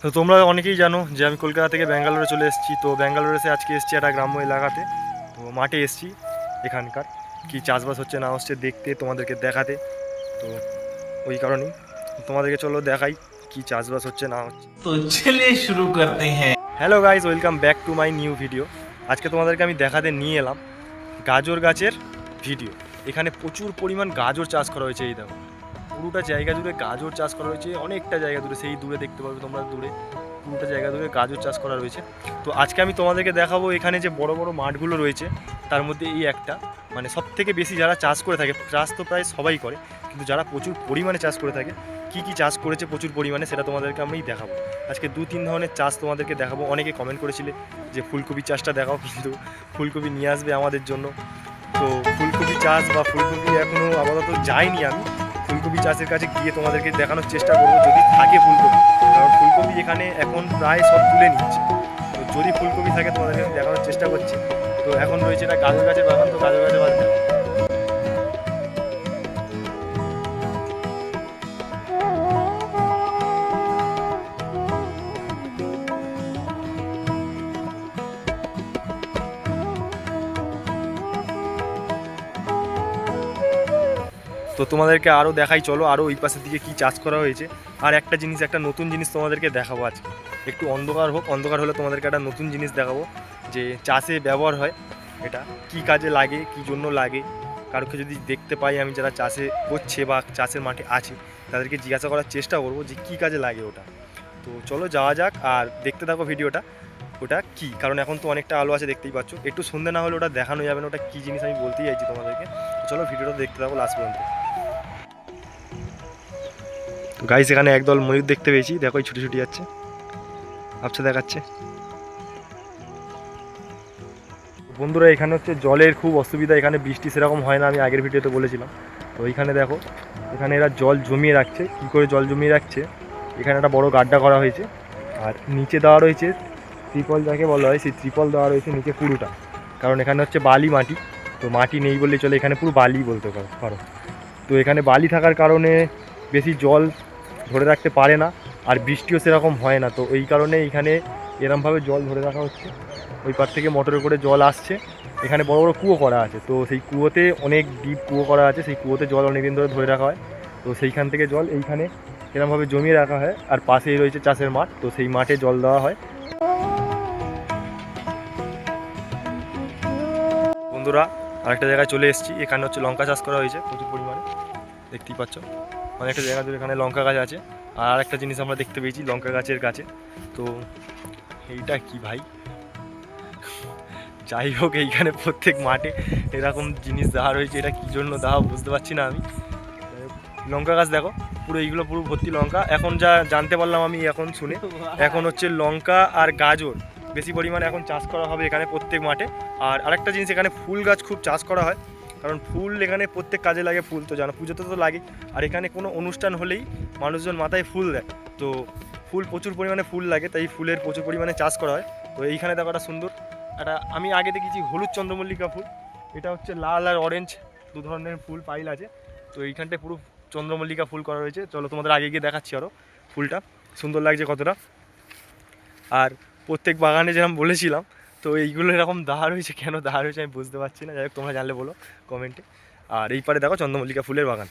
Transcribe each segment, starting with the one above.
তো তোমরা অনেকেই জানো যে আমি কলকাতা থেকে ব্যাঙ্গালোরে চলে এসেছি। তো ব্যাঙ্গালোরে এসে আজকে এসেছি একটা গ্রাম্য এলাকাতে। তো মাঠে এসেছি এখানকার কি চাষবাস হচ্ছে না হচ্ছে দেখতে, তোমাদেরকে দেখাতে। তো ওই কারণেই তোমাদেরকে চলো দেখাই কি চাষবাস হচ্ছে না হচ্ছে। तो चलिए शुरू करते हैं। Hello guys, welcome back to my new video. আজকে তোমাদেরকে আমি দেখাতে নিয়ে এলাম গাজর গাছের ভিডিও। এখানে প্রচুর পরিমাণ গাজর চাষ করা হয়েছে। এই দেখো, পুরোটা জায়গা জুড়ে গাজর চাষ করা হয়েছে, অনেকটা জায়গা জুড়ে, সেই দূরে দেখতে পাবে তোমরা, দূরে পুরোটা জায়গা জুড়ে গাজর চাষ করা রয়েছে। তো আজকে আমি তোমাদেরকে দেখাবো এখানে যে বড় বড় মাঠগুলো রয়েছে তার মধ্যে এই একটা, মানে সব থেকে বেশি যারা চাষ করে থাকে, চাষ তো প্রায় সবাই করে, কিন্তু যারা প্রচুর পরিমাণে চাষ করে থাকে, কি চাষ করেছে প্রচুর পরিমাণে সেটা তোমাদেরকে আমি দেখাবো। আজকে 2-3 ধরনের চাষ তোমাদেরকে দেখাবো। অনেকে কমেন্ট করেছিলে যে ফুলকপি চাষটা দেখাও, কিন্তু ফুলকপি নিয়ে আসবে আমাদের জন্য। তো ফুলকপি চাষ বা ফুলকপি এখনও আপাতত যাইনি আমি। ফুলকপি চাষের কাছে গিয়ে তোমাদেরকে দেখানোর চেষ্টা করবো যদি থাকে ফুলকপি, কারণ ফুলকপি এখানে এখন প্রায় সব তুলে নিচ্ছে। তো যদি ফুলকপি থাকে তোমাদেরকে আমি দেখানোর চেষ্টা করছি। তো এখন রয়েছে এটা গাজর গাছের বাগান। তো গাজর গাছের বাগান তো তোমাদেরকে আরও দেখাই, চলো আরও ওই পাশের দিকে কী চাষ করা হয়েছে। আর একটা জিনিস, একটা নতুন জিনিস তোমাদেরকে দেখাবো আজকে। একটু অন্ধকার হোক, অন্ধকার হলে তোমাদেরকে একটা নতুন জিনিস দেখাবো যে চাষে ব্যবহার হয়, এটা কি কাজে লাগে, কি জন্য লাগে। কারোকে যদি দেখতে পাই আমি যারা চাষে করছে বা চাষের মাঠে আছে, তাদেরকে জিজ্ঞাসা করার চেষ্টা করবো যে কী কাজে লাগে ওটা। তো চলো যাওয়া যাক আর দেখতে থাকো ভিডিওটা। ওটা কি, কারণ এখন তো অনেকটা আলো আছে দেখতেই পাচ্ছ, একটু সন্ধ্যে না হলে ওটা দেখানো যাবে না। ওটা কী জিনিস আমি বলতেই চাইছি তোমাদেরকে। চলো ভিডিওটা দেখতে থাকো লাস্ট পর্যন্ত। তো গাইস, এখানে একদল ময়ূর দেখতে পেয়েছি, দেখো ছুটি ছুটি যাচ্ছে, আবছা দেখাচ্ছে। বন্ধুরা, এখানে হচ্ছে জলের খুব অসুবিধা, এখানে বৃষ্টি সেরকম হয় না, আমি আগের ভিডিওতে বলেছিলাম। তো এইখানে দেখো, এখানে এরা জল জমিয়ে রাখছে। কী করে জল জমিয়ে রাখছে, এখানে একটা বড় গাড্ডা করা হয়েছে, আর নিচে দেওয়া রয়েছে ত্রিপল, যাকে বলা হয় সেই ত্রিপল দেওয়া রয়েছে নিচে পুরোটা। কারণ এখানে হচ্ছে বালি মাটি, তো মাটি নেই বললেই চলে, এখানে পুরো বালি বলতে পারো। তো এখানে বালি থাকার কারণে বেশি জল ধরে রাখতে পারে না, আর বৃষ্টিও সেরকম হয় না। তো এই কারণে এখানে এরমভাবে জল ধরে রাখা হচ্ছে। ওই পার থেকে মোটরে করে জল আসছে, এখানে বড় বড় কুয়ো করা আছে। তো সেই কুয়োতে, অনেক ডিপ কুয়ো করা আছে, সেই কুয়োতে জল অনেক দিন ধরে ধরে রাখা হয়। তো সেইখান থেকে জল এইখানে এরমভাবে জমিয়ে রাখা হয়, আর পাশেই রয়েছে চাষের মাঠ, তো সেই মাঠে জল দেওয়া হয়। বন্ধুরা, আরেকটা জায়গায় চলে এসেছি। এখানে হচ্ছে লঙ্কা চাষ করা হয়েছে প্রচুর পরিমাণে, দেখতেই পাচ্ছ। অনেকটা জায়গা ধরে এখানে লঙ্কা গাছ আছে। আর একটা জিনিস আমরা দেখতে পেয়েছি লঙ্কা গাছের কাছে, তো এইটা কি ভাই, যাই হোক, এইখানে প্রত্যেক মাঠে এরকম জিনিস দেওয়া রয়েছে। এটা কী জন্য দেওয়া বুঝতে পারছি না আমি। লঙ্কা গাছ দেখো, পুরো এইগুলো পুরো ভর্তি লঙ্কা। এখন যা জানতে পারলাম আমি এখন শুনে, এখন হচ্ছে লঙ্কা আর গাজর বেশি পরিমাণে এখন চাষ করা হবে এখানে প্রত্যেক মাঠে। আর আরেকটা জিনিস, এখানে ফুল গাছ খুব চাষ করা হয়, কারণ ফুল এখানে প্রত্যেক কাজে লাগে। ফুল তো জানো, পুজোতে তো লাগে। আর এখানে কোনো অনুষ্ঠান হলেই মানুষজন মাথায় ফুল দেয়, তো ফুল প্রচুর পরিমাণে ফুল লাগে, তাই ফুলের প্রচুর পরিমাণে চাষ করা হয়। তো এইখানে দেখো একটা সুন্দর, একটা আমি আগে দেখেছি হলুদ চন্দ্রমল্লিকা ফুল, এটা হচ্ছে লাল আর অরেঞ্জ, দু ধরনের ফুল পাইল আছে। তো এইখানটায় পুরো চন্দ্রমল্লিকা ফুল করা রয়েছে। চলো তোমাদের আগে গিয়ে দেখাচ্ছি আরও ফুলটা সুন্দর লাগছে কতটা। আর প্রত্যেক বাগানে যেরকম বলেছিলাম, তো এইগুলো এরকম দাহা রয়েছে, কেন দাহা রয়েছে আমি বুঝতে পারছি না। যাই হোক, তোমরা জানলে বলো কমেন্টে। আর এই পারে দেখো চন্দ্রমল্লিকা ফুলের বাগান।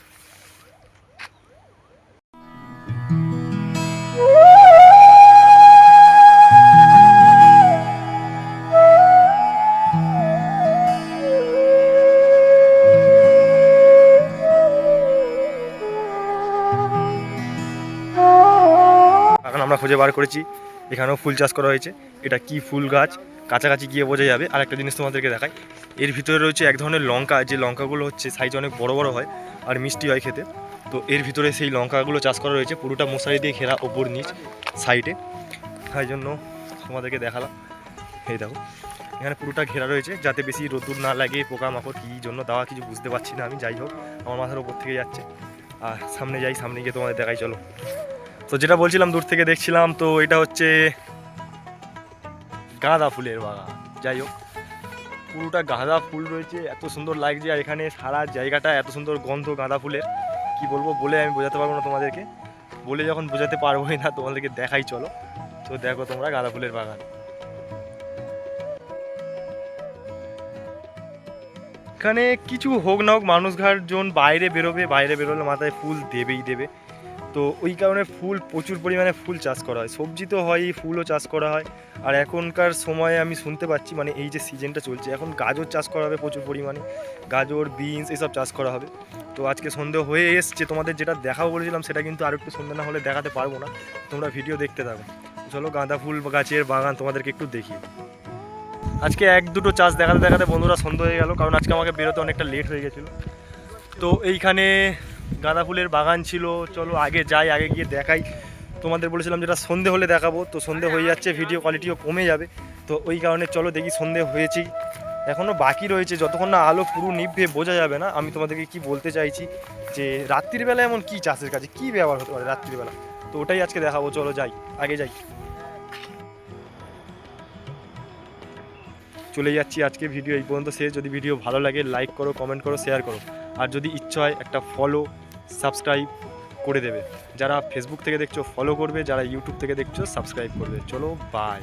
এখন আমরা খুঁজে বার করেছি, এখানেও ফুল চাষ করা হয়েছে। এটা কি ফুল গাছ, কাছাকাছি গিয়ে বোঝা যাবে। আর একটা জিনিস তোমাদেরকে দেখাই, এর ভিতরে রয়েছে এক ধরনের লঙ্কা, যে লঙ্কাগুলো হচ্ছে সাইজ অনেক বড় বড় হয় আর মিষ্টি হয় খেতে। তো এর ভিতরে সেই লঙ্কাগুলো চাষ করা রয়েছে, পুরোটা মশারি দিয়ে ঘেরা, ওপর নিচ সাইডে। তাই জন্য তোমাদেরকে দেখালাম। এই দেখো, এখানে পুরোটা ঘেরা রয়েছে যাতে বেশি রোদ্দুর না লাগে, পোকামাকড় কী জন্য দেওয়া কিছু বুঝতে পারছি না আমি। যাই হোক, আমার মাথার ওপর থেকে যাচ্ছে। আর সামনে যাই, সামনে গিয়ে তোমাদের দেখাই চলো। তো যেটা বলছিলাম, দূর থেকে দেখছিলাম, তো এটা হচ্ছে গাঁদা ফুলের বাগান। যাই হোক, পুরোটা গাঁদা ফুল রয়েছে, এত সুন্দর লাগছে। আর এখানে সারা জায়গাটা এত সুন্দর গন্ধ গাঁদা ফুলের, কি বলবো, বলে আমি বোঝাতে পারবো না তোমাদেরকে। বলে যখন বোঝাতে পারবোই না, তোমাদেরকে দেখাই চলো। তো দেখো তোমরা গাঁদা ফুলের বাগান। এখানে কিছু হোক না হোক মানুষ জন বাইরে বেরোবে, বাইরে বেরোলে মাথায় ফুল দেবেই দেবে। তো ওই কারণে ফুল প্রচুর পরিমাণে ফুল চাষ করা হয়, সবজি তো হয়ই, ফুলও চাষ করা হয়। আর এখনকার সময়ে আমি শুনতে পাচ্ছি, মানে এই যে সিজনটা চলছে এখন গাজর চাষ করা হবে প্রচুর পরিমাণে, গাজর বিনস এসব চাষ করা হবে। তো আজকে সন্ধে হয়ে এসছে, তোমাদের যেটা দেখাও বলেছিলাম সেটা কিন্তু আর একটু সন্ধে না হলে দেখাতে পারবো না, তোমরা ভিডিও দেখতে থাকো। চলো গাঁদা ফুল গাছের বাগান তোমাদেরকে একটু দেখি। আজকে এক দুটো চাষ দেখাতে দেখাতে বন্ধুরা সন্ধ্যা হয়ে গেল, কারণ আজকে আমাকে বেরোতে অনেকটা লেট হয়ে গেছিলো। তো এইখানে গাঁদা ফুলের বাগান ছিল, চলো আগে যাই, আগে গিয়ে দেখাই। তোমাদের বলেছিলাম যেটা সন্ধে হলে দেখাবো, তো সন্ধে হয়ে যাচ্ছে, ভিডিও কোয়ালিটিও কমে যাবে। তো ওই কারণে চলো দেখি, সন্ধে হয়েছেই, এখনও বাকি রয়েছে, যতক্ষণ না আলো পুরো নিভে বোঝা যাবে না। আমি তোমাদেরকে কি বলতে চাইছি যে রাত্রিবেলা এমন কি চাষের কাজে কি ব্যবহার হতে পারে রাত্রিবেলা, তো ওটাই আজকে দেখাবো। চলো যাই, আগে যাই। চলে যাচ্ছি, আজকে ভিডিও এই পর্যন্ত শেষ। যদি ভিডিও ভালো লাগে লাইক করো, কমেন্ট করো, শেয়ার করো। আর যদি ইচ্ছা হয় একটা ফলো সাবস্ক্রাইব করে দেবে। যারা ফেসবুক থেকে দেখছো ফলো করবে, যারা ইউটিউব থেকে দেখছো সাবস্ক্রাইব করবে। চলো বাই।